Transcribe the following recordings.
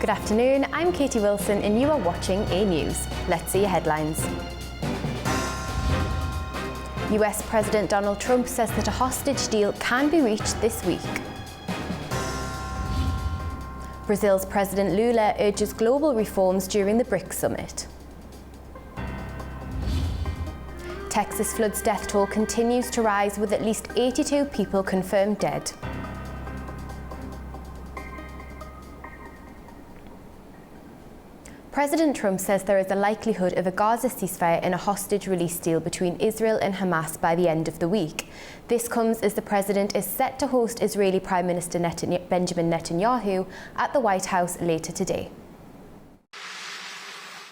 Good afternoon, I'm Katie Wilson and you are watching Anewz. Let's see your headlines. US President Donald Trump says that a hostage deal can be reached this week. Brazil's President Lula urges global reforms during the BRICS summit. Texas flood's death toll continues to rise with at least 82 people confirmed dead. President Trump says there is a likelihood of a Gaza ceasefire and a hostage release deal between Israel and Hamas by the end of the week. This comes as the president is set to host Israeli Prime Minister Benjamin Netanyahu at the White House later today.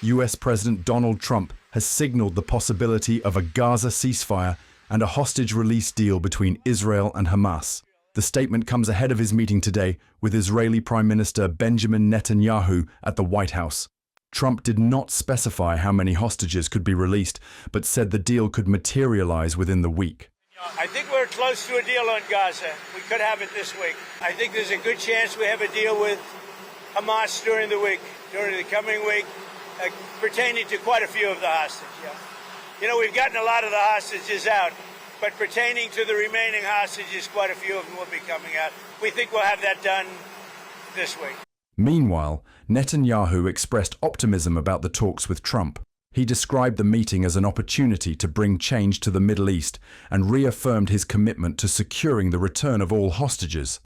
US President Donald Trump has signaled the possibility of a Gaza ceasefire and a hostage release deal between Israel and Hamas. The statement comes ahead of his meeting today with Israeli Prime Minister Benjamin Netanyahu at the White House. Trump did not specify how many hostages could be released, but said the deal could materialize within the week. I think we're close to a deal on Gaza. We could have it this week. I think there's a good chance we have a deal with Hamas during the coming week, pertaining to quite a few of the hostages. Yeah. You know, we've gotten a lot of the hostages out, but pertaining to the remaining hostages, quite a few of them will be coming out. We think we'll have that done this week. Meanwhile, Netanyahu expressed optimism about the talks with Trump. He described the meeting as an opportunity to bring change to the Middle East and reaffirmed his commitment to securing the return of all hostages.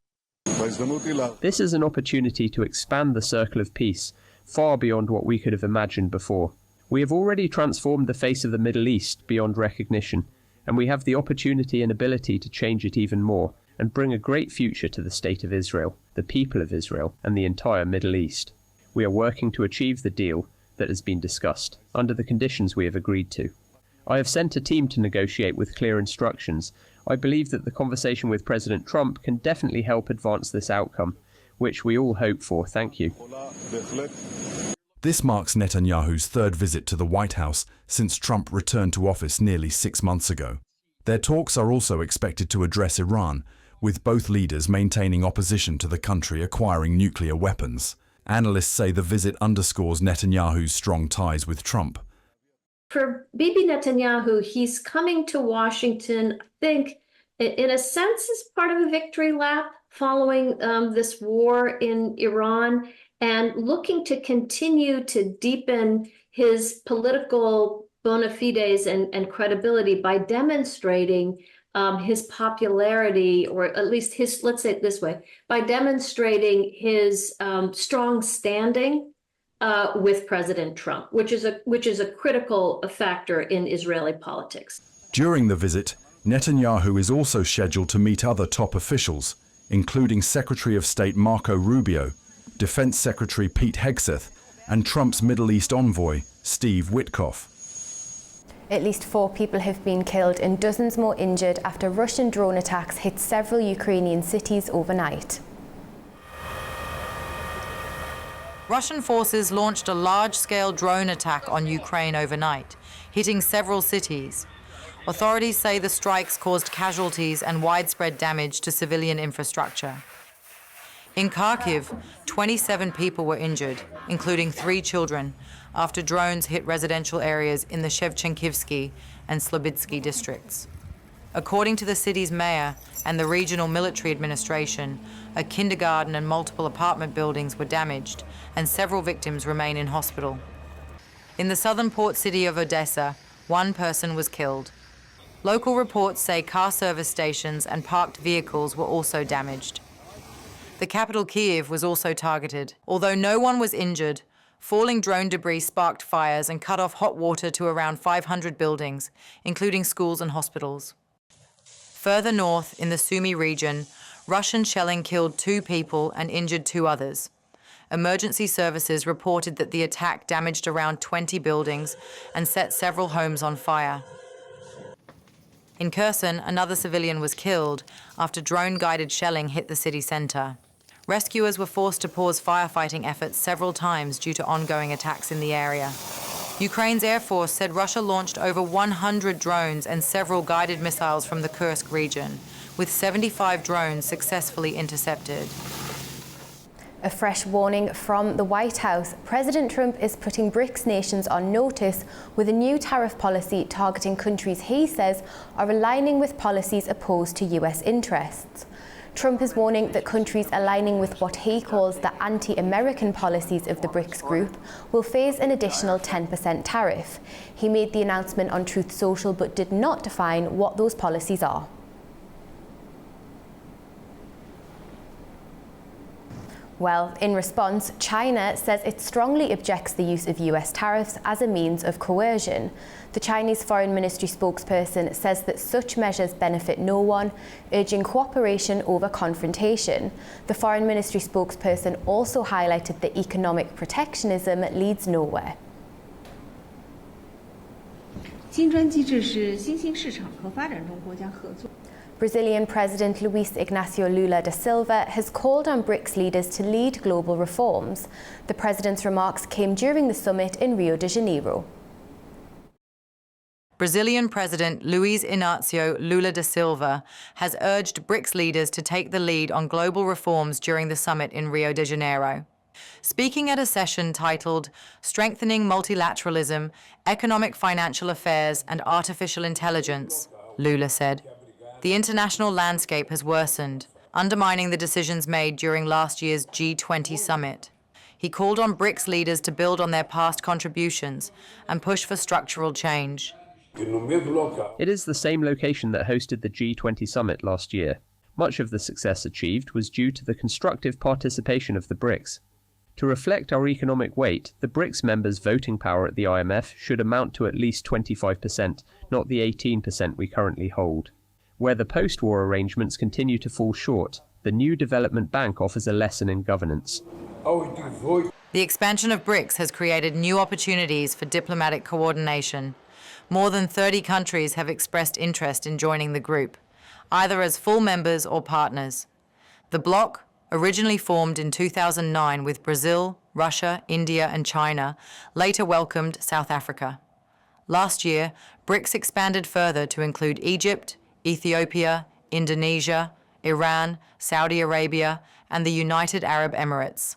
This is an opportunity to expand the circle of peace far beyond what we could have imagined before. We have already transformed the face of the Middle East beyond recognition, and we have the opportunity and ability to change it even more and bring a great future to the state of Israel, the people of Israel, and the entire Middle East. We are working to achieve the deal that has been discussed, under the conditions we have agreed to. I have sent a team to negotiate with clear instructions. I believe that the conversation with President Trump can definitely help advance this outcome, which we all hope for. Thank you. This marks Netanyahu's third visit to the White House since Trump returned to office nearly 6 months ago. Their talks are also expected to address Iran, with both leaders maintaining opposition to the country acquiring nuclear weapons. Analysts say the visit underscores Netanyahu's strong ties with Trump. For Bibi Netanyahu, he's coming to Washington, I think, in a sense, as part of a victory lap following this war in Iran, and looking to continue to deepen his political bona fides and credibility by demonstrating his popularity, or at least his, let's say it this way, by demonstrating his strong standing with President Trump, which is a critical factor in Israeli politics. During the visit, Netanyahu is also scheduled to meet other top officials, including Secretary of State Marco Rubio, Defense Secretary Pete Hegseth, and Trump's Middle East envoy, Steve Witkoff. At least 4 people have been killed and dozens more injured after Russian drone attacks hit several Ukrainian cities overnight. Russian forces launched a large-scale drone attack on Ukraine overnight, hitting several cities. Authorities say the strikes caused casualties and widespread damage to civilian infrastructure. In Kharkiv, 27 people were injured, including 3 children, after drones hit residential areas in the Shevchenkivsky and Slobitsky districts. According to the city's mayor and the regional military administration, a kindergarten and multiple apartment buildings were damaged, and several victims remain in hospital. In the southern port city of Odessa, 1 person was killed. Local reports say car service stations and parked vehicles were also damaged. The capital, Kyiv, was also targeted. Although no one was injured, falling drone debris sparked fires and cut off hot water to around 500 buildings, including schools and hospitals. Further north, in the Sumy region, Russian shelling killed 2 people and injured 2 others. Emergency services reported that the attack damaged around 20 buildings and set several homes on fire. In Kherson, another civilian was killed after drone-guided shelling hit the city center. Rescuers were forced to pause firefighting efforts several times due to ongoing attacks in the area. Ukraine's Air Force said Russia launched over 100 drones and several guided missiles from the Kursk region, with 75 drones successfully intercepted. A fresh warning from the White House. President Trump is putting BRICS nations on notice with a new tariff policy targeting countries he says are aligning with policies opposed to US interests. Trump is warning that countries aligning with what he calls the anti-American policies of the BRICS group will face an additional 10% tariff. He made the announcement on Truth Social but did not define what those policies are. Well, in response, China says it strongly objects the use of US tariffs as a means of coercion. The Chinese Foreign Ministry spokesperson says that such measures benefit no one, urging cooperation over confrontation. The Foreign Ministry spokesperson also highlighted that economic protectionism leads nowhere. 金砖机制是新兴市场和发展中国家合作。 Brazilian President Luiz Inácio Lula da Silva has called on BRICS leaders to lead global reforms. The president's remarks came during the summit in Rio de Janeiro. Brazilian President Luiz Inácio Lula da Silva has urged BRICS leaders to take the lead on global reforms during the summit in Rio de Janeiro. Speaking at a session titled Strengthening Multilateralism, Economic Financial Affairs and Artificial Intelligence, Lula said, "The international landscape has worsened, undermining the decisions made during last year's G20 summit." He called on BRICS leaders to build on their past contributions and push for structural change. It is the same location that hosted the G20 summit last year. Much of the success achieved was due to the constructive participation of the BRICS. To reflect our economic weight, the BRICS members' voting power at the IMF should amount to at least 25%, not the 18% we currently hold. Where the post-war arrangements continue to fall short, the new development bank offers a lesson in governance. The expansion of BRICS has created new opportunities for diplomatic coordination. More than 30 countries have expressed interest in joining the group, either as full members or partners. The bloc, originally formed in 2009 with Brazil, Russia, India and China, later welcomed South Africa. Last year, BRICS expanded further to include Egypt, Ethiopia, Indonesia, Iran, Saudi Arabia, and the United Arab Emirates.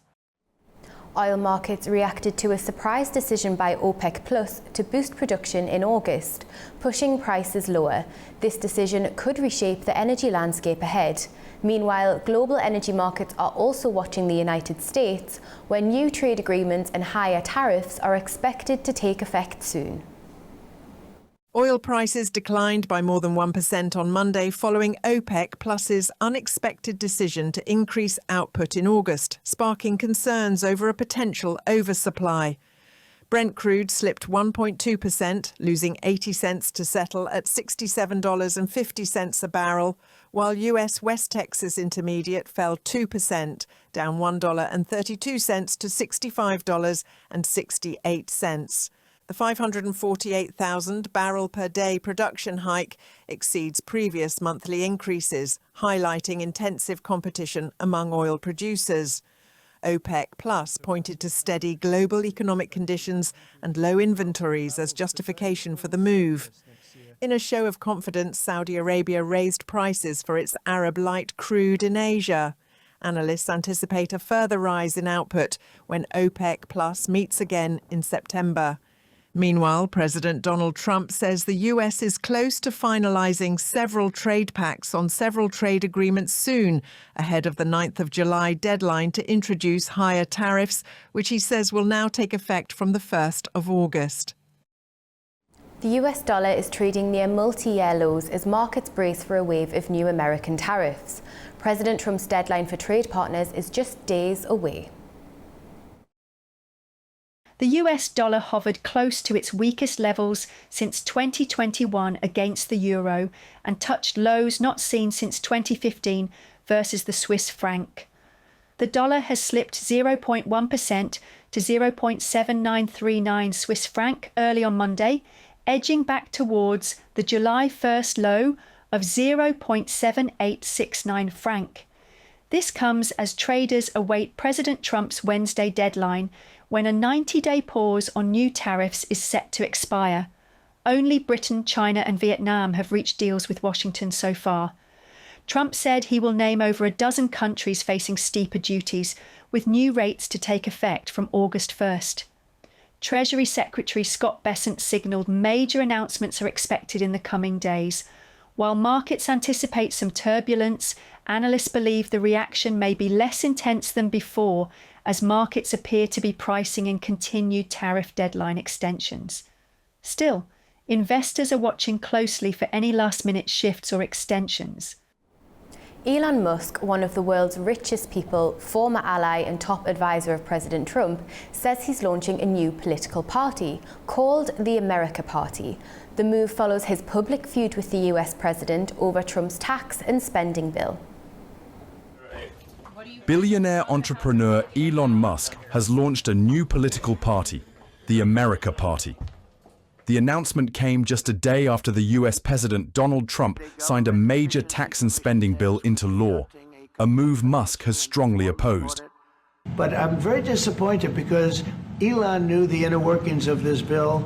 Oil markets reacted to a surprise decision by OPEC Plus to boost production in August, pushing prices lower. This decision could reshape the energy landscape ahead. Meanwhile, global energy markets are also watching the United States, where new trade agreements and higher tariffs are expected to take effect soon. Oil prices declined by more than 1% on Monday following OPEC Plus's unexpected decision to increase output in August, sparking concerns over a potential oversupply. Brent crude slipped 1.2%, losing 80 cents to settle at $67.50 a barrel, while US West Texas Intermediate fell 2%, down $1.32 to $65.68. The 548,000 barrel per day production hike exceeds previous monthly increases, highlighting intensive competition among oil producers. OPEC Plus pointed to steady global economic conditions and low inventories as justification for the move. In a show of confidence, Saudi Arabia raised prices for its Arab light crude in Asia. Analysts anticipate a further rise in output when OPEC Plus meets again in September. Meanwhile, President Donald Trump says the US is close to finalizing several trade pacts on several trade agreements soon, ahead of the 9th of July deadline to introduce higher tariffs, which he says will now take effect from the 1st of August. The US dollar is trading near multi-year lows as markets brace for a wave of new American tariffs. President Trump's deadline for trade partners is just days away. The US dollar hovered close to its weakest levels since 2021 against the euro and touched lows not seen since 2015 versus the Swiss franc. The dollar has slipped 0.1% to 0.7939 Swiss franc early on Monday, edging back towards the July 1st low of 0.7869 franc. This comes as traders await President Trump's Wednesday deadline, when a 90-day pause on new tariffs is set to expire. Only Britain, China and Vietnam have reached deals with Washington so far. Trump said he will name over a dozen countries facing steeper duties, with new rates to take effect from August 1st. Treasury Secretary Scott Bessent signalled major announcements are expected in the coming days. While markets anticipate some turbulence, analysts believe the reaction may be less intense than before, as markets appear to be pricing in continued tariff deadline extensions. Still, investors are watching closely for any last-minute shifts or extensions. Elon Musk, one of the world's richest people, former ally and top advisor of President Trump, says he's launching a new political party called the America Party. The move follows his public feud with the US president over Trump's tax and spending bill. Billionaire entrepreneur Elon Musk has launched a new political party, the America Party. The announcement came just a day after the US President Donald Trump signed a major tax and spending bill into law, a move Musk has strongly opposed. But I'm very disappointed because Elon knew the inner workings of this bill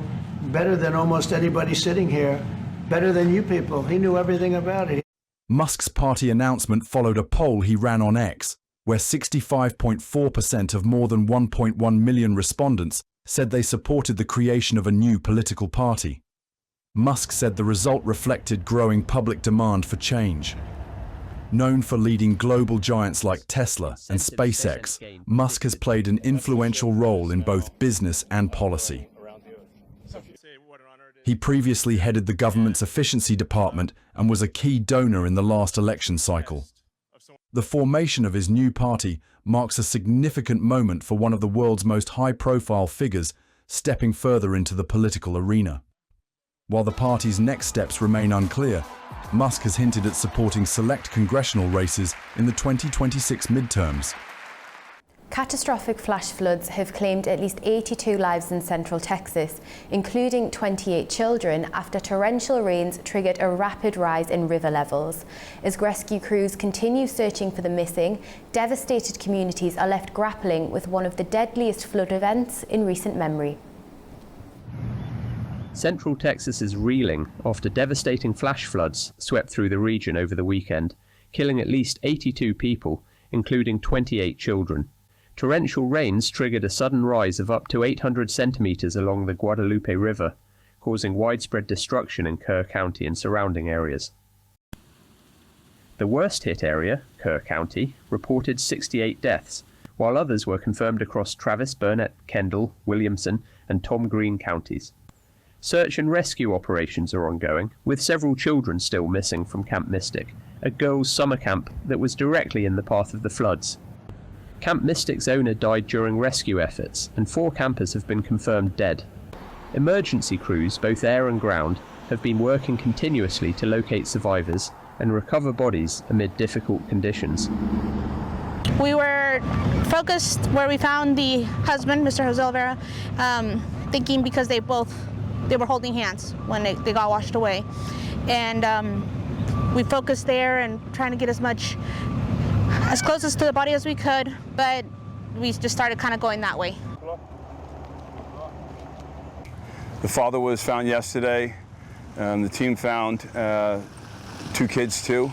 better than almost anybody sitting here, better than you people. He knew everything about it. Musk's party announcement followed a poll he ran on X, where 65.4% of more than 1.1 million respondents said they supported the creation of a new political party. Musk said the result reflected growing public demand for change. Known for leading global giants like Tesla and SpaceX, Musk has played an influential role in both business and policy. He previously headed the government's efficiency department and was a key donor in the last election cycle. The formation of his new party marks a significant moment for one of the world's most high-profile figures stepping further into the political arena. While the party's next steps remain unclear, Musk has hinted at supporting select congressional races in the 2026 midterms. Catastrophic flash floods have claimed at least 82 lives in central Texas, including 28 children, after torrential rains triggered a rapid rise in river levels. As rescue crews continue searching for the missing, devastated communities are left grappling with one of the deadliest flood events in recent memory. Central Texas is reeling after devastating flash floods swept through the region over the weekend, killing at least 82 people, including 28 children. Torrential rains triggered a sudden rise of up to 800 centimeters along the Guadalupe River, causing widespread destruction in Kerr County and surrounding areas. The worst-hit area, Kerr County, reported 68 deaths, while others were confirmed across Travis, Burnett, Kendall, Williamson, and Tom Green counties. Search and rescue operations are ongoing, with several children still missing from Camp Mystic, a girls' summer camp that was directly in the path of the floods. Camp Mystic's owner died during rescue efforts, and 4 campers have been confirmed dead. Emergency crews, both air and ground, have been working continuously to locate survivors and recover bodies amid difficult conditions. We were focused where we found the husband, Mr. Jose Olvera, thinking because they were holding hands when they got washed away. And we focused there and trying to get as closest to the body as we could, but we just started kind of going that way. The father was found yesterday. The team found 2 kids too,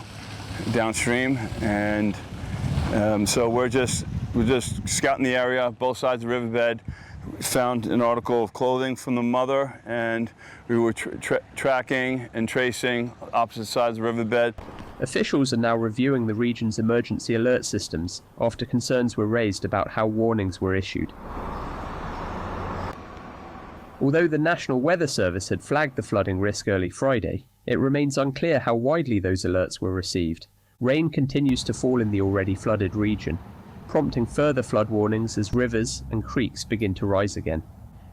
downstream, and so we're just scouting the area, both sides of the riverbed. Found an article of clothing from the mother, and we were tracking and tracing opposite sides of the riverbed. Officials are now reviewing the region's emergency alert systems after concerns were raised about how warnings were issued. Although the National Weather Service had flagged the flooding risk early Friday, it remains unclear how widely those alerts were received. Rain continues to fall in the already flooded region, prompting further flood warnings as rivers and creeks begin to rise again.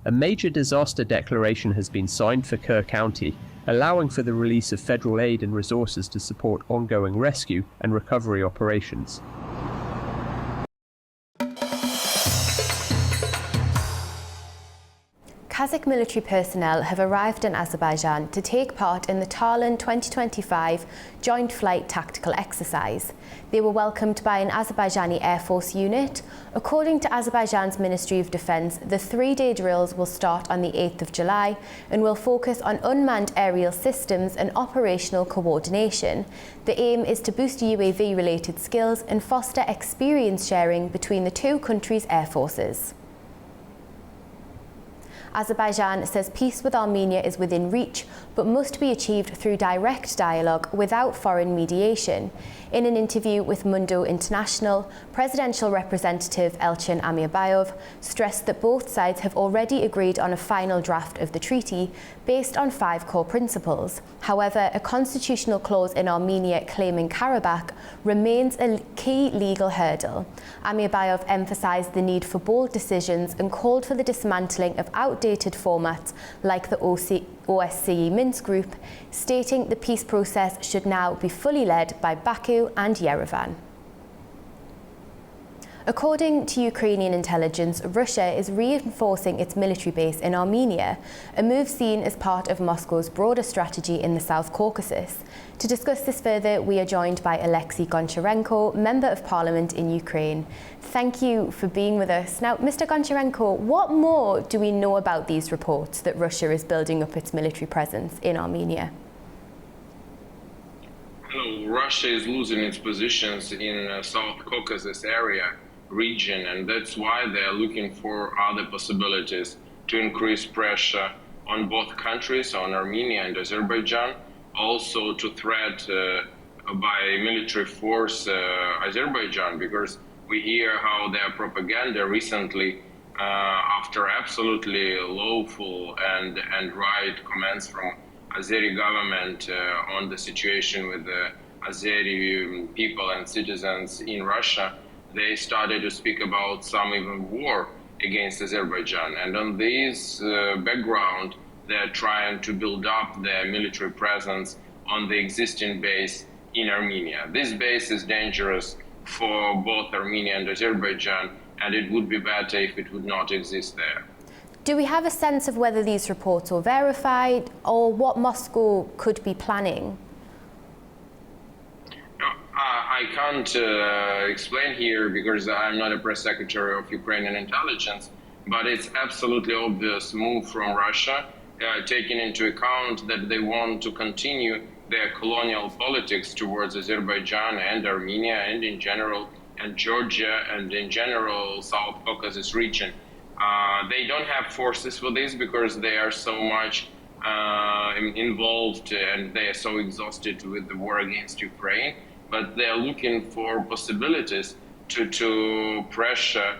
A major disaster declaration has been signed for Kerr County, allowing for the release of federal aid and resources to support ongoing rescue and recovery operations. Kazakh military personnel have arrived in Azerbaijan to take part in the Tallinn 2025 Joint Flight Tactical Exercise. They were welcomed by an Azerbaijani Air Force unit. According to Azerbaijan's Ministry of Defence, the 3-day drills will start on the 8th of July and will focus on unmanned aerial systems and operational coordination. The aim is to boost UAV-related skills and foster experience sharing between the two countries' air forces. Azerbaijan says peace with Armenia is within reach, but must be achieved through direct dialogue without foreign mediation. In an interview with Mundo International, presidential representative Elchin Amirbayov stressed that both sides have already agreed on a final draft of the treaty based on 5 core principles. However, a constitutional clause in Armenia claiming Karabakh remains a key legal hurdle. Amirbayov emphasized the need for bold decisions and called for the dismantling of outdated formats like the OSCE Minsk Group, stating the peace process should now be fully led by Baku and Yerevan. According to Ukrainian intelligence, Russia is reinforcing its military base in Armenia, a move seen as part of Moscow's broader strategy in the South Caucasus. To discuss this further, we are joined by Alexei Goncharenko, Member of Parliament in Ukraine. Thank you for being with us. Now, Mr. Goncharenko, what more do we know about these reports that Russia is building up its military presence in Armenia? Well, Russia is losing its positions in South Caucasus region, and that's why they are looking for other possibilities to increase pressure on both countries, on Armenia and Azerbaijan, also to threat by military force Azerbaijan, because we hear how their propaganda recently, after absolutely lawful and right comments from Azeri government on the situation with the Azeri people and citizens in Russia, they started to speak about some even war against Azerbaijan. And on this background, they're trying to build up their military presence on the existing base in Armenia. This base is dangerous for both Armenia and Azerbaijan, and it would be better if it would not exist there. Do we have a sense of whether these reports are verified or what Moscow could be planning? I can't explain here because I'm not a press secretary of Ukrainian intelligence, but it's absolutely obvious move from Russia, taking into account that they want to continue their colonial politics towards Azerbaijan and Armenia and in general, and Georgia and in general South Caucasus region. They don't have forces for this because they are so much involved and they are so exhausted with the war against Ukraine. But they're looking for possibilities to pressure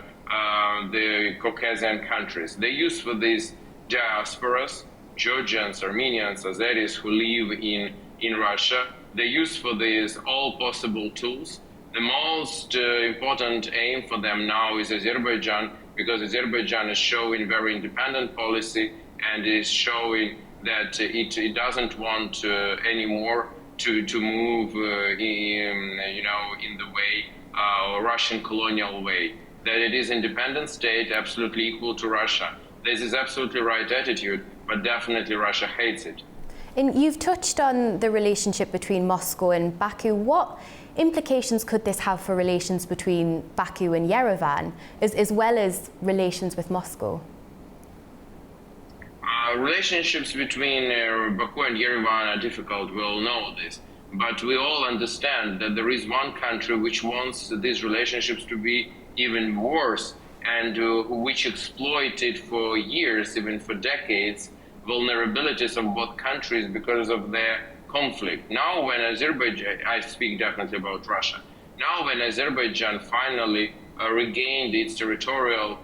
the Caucasian countries. They use for these diasporas, Georgians, Armenians, Azeris who live in Russia. They use for these all possible tools. The most important aim for them now is Azerbaijan, because Azerbaijan is showing very independent policy and is showing that it doesn't want anymore to move in the way, Russian colonial way, that it is independent state, absolutely equal to Russia. This is absolutely right attitude, but definitely Russia hates it. And you've touched on the relationship between Moscow and Baku. What implications could this have for relations between Baku and Yerevan, as well as relations with Moscow? Relationships between Baku and Yerevan are difficult, we all know this, but we all understand that there is one country which wants these relationships to be even worse and which exploited for years, even for decades, vulnerabilities of both countries because of their conflict. Now when Azerbaijan, I speak definitely about Russia, now when Azerbaijan finally regained its territorial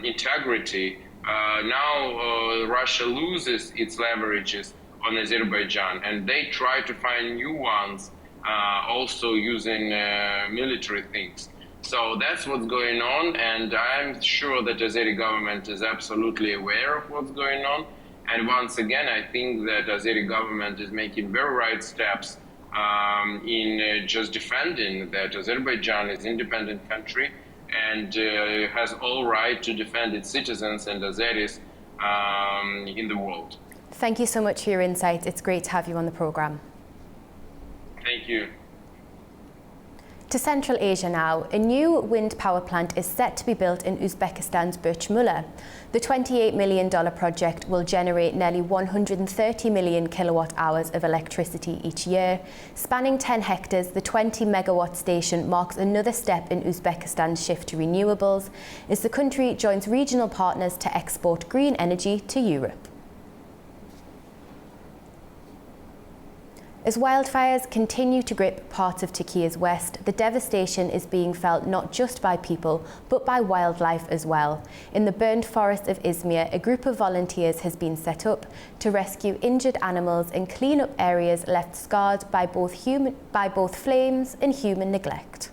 integrity, now Russia loses its leverages on Azerbaijan, and they try to find new ones, also using military things. So that's what's going on, and I'm sure that the Azeri government is absolutely aware of what's going on. And once again, I think that the Azeri government is making very right steps in just defending that Azerbaijan is an independent country and has all right to defend its citizens and Azeris in the world. Thank you so much for your insights. It's great to have you on the programme. Thank you. To Central Asia now, a new wind power plant is set to be built in Uzbekistan's Lula. The $28 million project will generate nearly 130 million kilowatt hours of electricity each year. Spanning 10 hectares, the 20 megawatt station marks another step in Uzbekistan's shift to renewables as the country joins regional partners to export green energy to Europe. As wildfires continue to grip parts of Turkey's west, the devastation is being felt not just by people, but by wildlife as well. In the burned forest of Izmir, a group of volunteers has been set up to rescue injured animals and clean up areas left scarred by both flames and human neglect.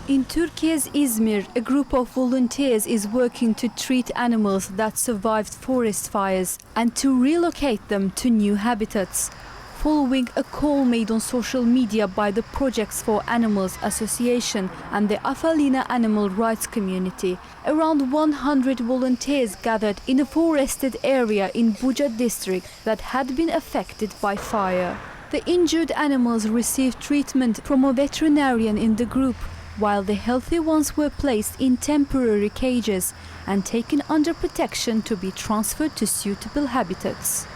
In Turkey's Izmir, a group of volunteers is working to treat animals that survived forest fires and to relocate them to new habitats. Following a call made on social media by the Projects for Animals Association and the Afalina animal rights community, around 100 volunteers gathered in a forested area in Buca district that had been affected by fire. The injured animals received treatment from a veterinarian in the group, while the healthy ones were placed in temporary cages and taken under protection to be transferred to suitable habitats.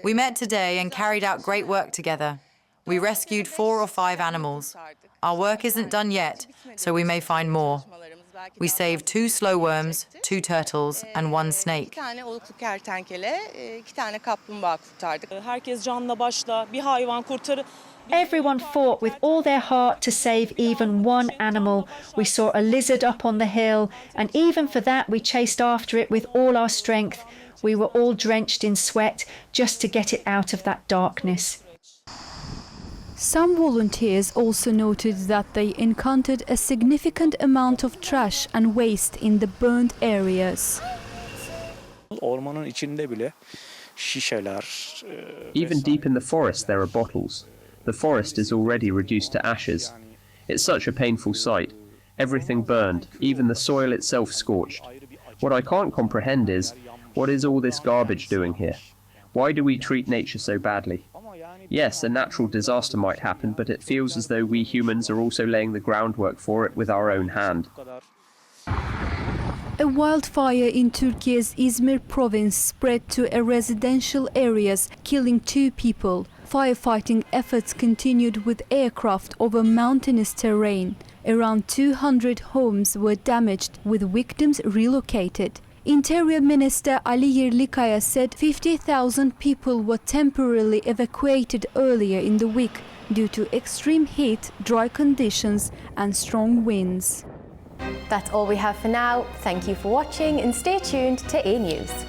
We met today and carried out great work together. We rescued 4 or 5 animals. Our work isn't done yet, so we may find more. We saved 2 slow worms, 2 turtles and 1 snake. Everyone fought with all their heart to save even one animal. We saw a lizard up on the hill, and even for that we chased after it with all our strength. We were all drenched in sweat just to get it out of that darkness. Some volunteers also noted that they encountered a significant amount of trash and waste in the burned areas. Even deep in the forest there are bottles. The forest is already reduced to ashes. It's such a painful sight. Everything burned, even the soil itself scorched. What I can't comprehend is, what is all this garbage doing here? Why do we treat nature so badly? Yes, a natural disaster might happen, but it feels as though we humans are also laying the groundwork for it with our own hand. A wildfire in Turkey's Izmir province spread to residential areas, killing 2 people. Firefighting efforts continued with aircraft over mountainous terrain. Around 200 homes were damaged, with victims relocated. Interior Minister Ali Yerlikaya said 50,000 people were temporarily evacuated earlier in the week due to extreme heat, dry conditions and strong winds. That's all we have for now. Thank you for watching and stay tuned to Anewz.